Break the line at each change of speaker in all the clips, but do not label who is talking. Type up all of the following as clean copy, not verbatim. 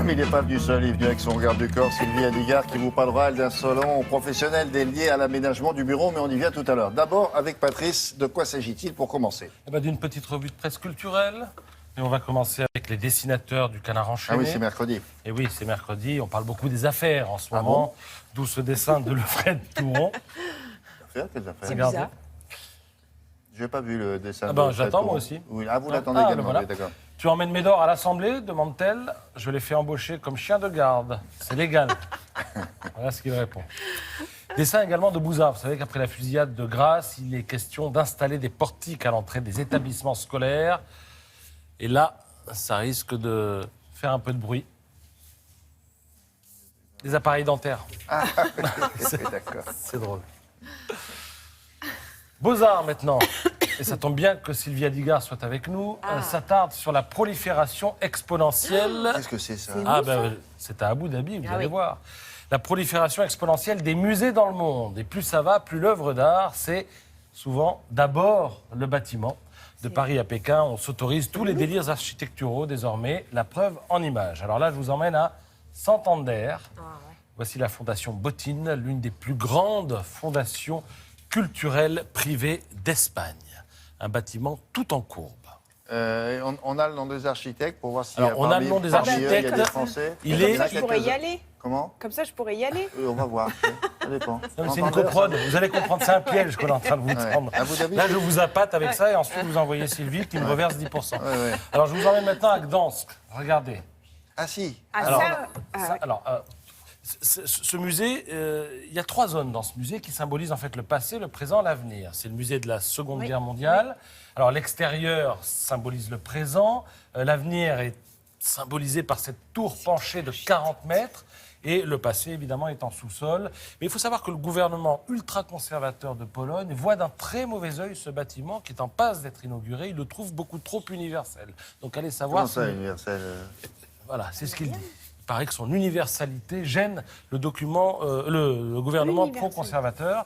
Mais il n'est pas venu seul, il est venu avec son regard du corps, Sylvie Adigard, qui vous parlera, elle, d'un salon professionnel dédié à l'aménagement du bureau, mais on y vient tout à l'heure. D'abord, avec Patrice, de quoi s'agit-il pour commencer?
D'une petite revue de presse culturelle. Et on va commencer avec les dessinateurs du Canard enchaîné.
Ah oui, c'est mercredi.
Et oui, c'est mercredi. On parle beaucoup des affaires en ce moment.
Bon,
D'où ce dessin de Lefred Touron.
Quelles affaires?
C'est
Regardez.
bizarre.
Je n'ai pas vu le dessin.
Ah ben,
de Fred
j'attends,
Touron.
moi aussi.
Oui. Ah, vous l'attendez
Ah,
également,
ben voilà.
oui, d'accord.
Tu emmènes Médor à l'Assemblée, demande-t-elle. Je l'ai fait embaucher comme chien de garde. C'est légal. Voilà ce qu'il répond. Dessin également de Bouzard. Vous savez qu'après la fusillade de Grasse, il est question d'installer des portiques à l'entrée des établissements scolaires. Et là, ça risque de faire un peu de bruit. Des appareils dentaires.
D'accord.
C'est drôle. Beaux-Arts maintenant. Et ça tombe bien que Sylvie Adigard soit avec nous. S'attarde sur la prolifération exponentielle.
Qu'est-ce que c'est ça?
C'est à Abu Dhabi, vous
Ah
allez
oui.
voir. La prolifération exponentielle des musées dans le monde. Et plus ça va, plus l'œuvre d'art, c'est souvent d'abord le bâtiment. De Paris à Pékin, on s'autorise tous les délires architecturaux désormais. La preuve en images. Alors là, je vous emmène à Santander. Voici la fondation Botín, l'une des plus grandes fondations culturelles privées d'Espagne. Un bâtiment tout en courbe.
On a le nom des architectes pour voir si
Alors, on a le nom des
parmi eux, il y a
architectes.
des Français.
Il
y en a
est-
Comme ça, je pourrais y
quelques-uns.
aller.
Comment?
Comme ça, je pourrais y aller.
On va voir. Ça dépend.
Non, mais c'est une
Santander,
coprode. Vous allez comprendre, c'est un piège qu'on est en train de vous
Ouais.
tendre.
Abu Dhabi,
Là, je vous appâte avec ça et ensuite vous envoyez Sylvie qui me reverse 10%.
ouais.
Alors, je vous emmène maintenant à Gdansk. Regardez.
Ah si.
Ah,
Alors,
ça,
Ce musée, il y a 3 zones dans ce musée qui symbolisent en fait le passé, le présent, l'avenir. C'est le musée de la Seconde Guerre mondiale. Alors l'extérieur symbolise le présent, l'avenir est symbolisé par cette tour penchée de 40 mètres. Et le passé, évidemment, est en sous-sol. Mais il faut savoir que le gouvernement ultra-conservateur de Pologne voit d'un très mauvais œil ce bâtiment qui est en passe d'être inauguré. Il le trouve beaucoup trop universel. Donc allez savoir...
Comment ça,
si-
universel?
Voilà, c'est ce qu'il dit. Il paraît que son universalité gêne le gouvernement
Universel.
pro-conservateur,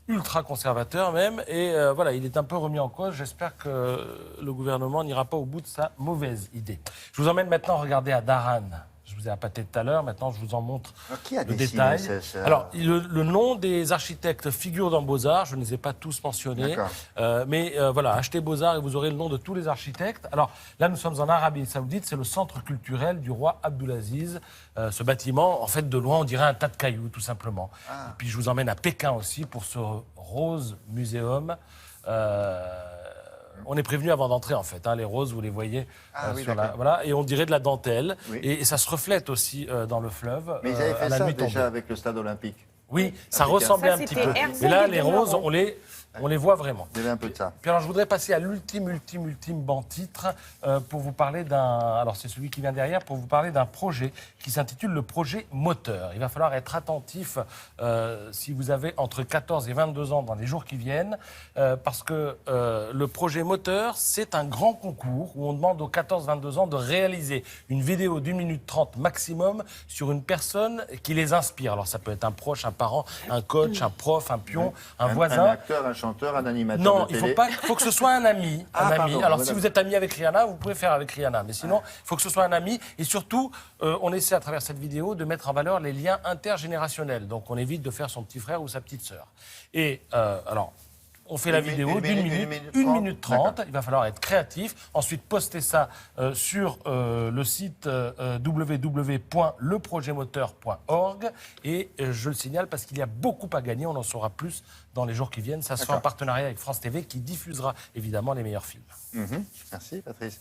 ultra-conservateur même. Et voilà, il est un peu remis en cause. J'espère que le gouvernement n'ira pas au bout de sa mauvaise idée. Je vous emmène maintenant regarder à Daran. Je vous ai appâté tout à l'heure, maintenant je vous en montre
Qui a
le
dessiné
détail.
ça?
Alors, le nom des architectes figure dans Beaux-Arts, je ne les ai pas tous mentionnés.
D'accord.
Mais voilà, achetez Beaux-Arts et vous aurez le nom de tous les architectes. Alors là, nous sommes en Arabie Saoudite, c'est le centre culturel du roi Abdulaziz. Ce bâtiment, en fait, de loin, on dirait un tas de cailloux, tout simplement. Et puis je vous emmène à Pékin aussi pour ce Rose Museum. On est prévenu avant d'entrer, en fait. Les roses, vous les voyez
Oui,
sur
d'accord.
voilà, et on dirait de la dentelle.
Oui.
Et ça se reflète aussi dans le fleuve.
Mais ils avaient
à
fait
la
ça
nuit
déjà
tombée.
avec le stade olympique.
Oui, ça
Pékin.
ressemblait
Ça,
un petit
c'était
peu.
Herzog
Et là,
et
les
Demeurant.
roses, on les voit vraiment.
Il y avait un peu de ça.
Puis alors, je voudrais passer à l'ultime banc titre pour vous parler d'un... Alors, c'est celui qui vient derrière, pour vous parler d'un projet qui s'intitule le projet Moteur. Il va falloir être attentif si vous avez entre 14 et 22 ans dans les jours qui viennent, parce que le projet Moteur, c'est un grand concours où on demande aux 14-22 ans de réaliser une vidéo d'1 minute 30 maximum sur une personne qui les inspire. Alors, ça peut être un proche, un parent, un coach, un prof, un pion, un voisin.
Un acteur, un chanteur, un animateur
Non,
de
il
télé.
faut que ce soit un ami.
Pardon,
Alors,
voilà.
si vous êtes ami avec Rihanna, vous pouvez faire avec Rihanna. Mais sinon, il faut que ce soit un ami. Et surtout, on essaie à travers cette vidéo de mettre en valeur les liens intergénérationnels. Donc, on évite de faire son petit frère ou sa petite sœur. Et alors, on fait la vidéo d'une minute, 1 minute 30. Il va falloir être créatif. Ensuite, poster ça sur le site www.leprojetmoteur.org. Et je le signale parce qu'il y a beaucoup à gagner. On en saura plus dans les jours qui viennent. Ça se fait en partenariat avec France TV qui diffusera évidemment les meilleurs films.
Merci, Patrice.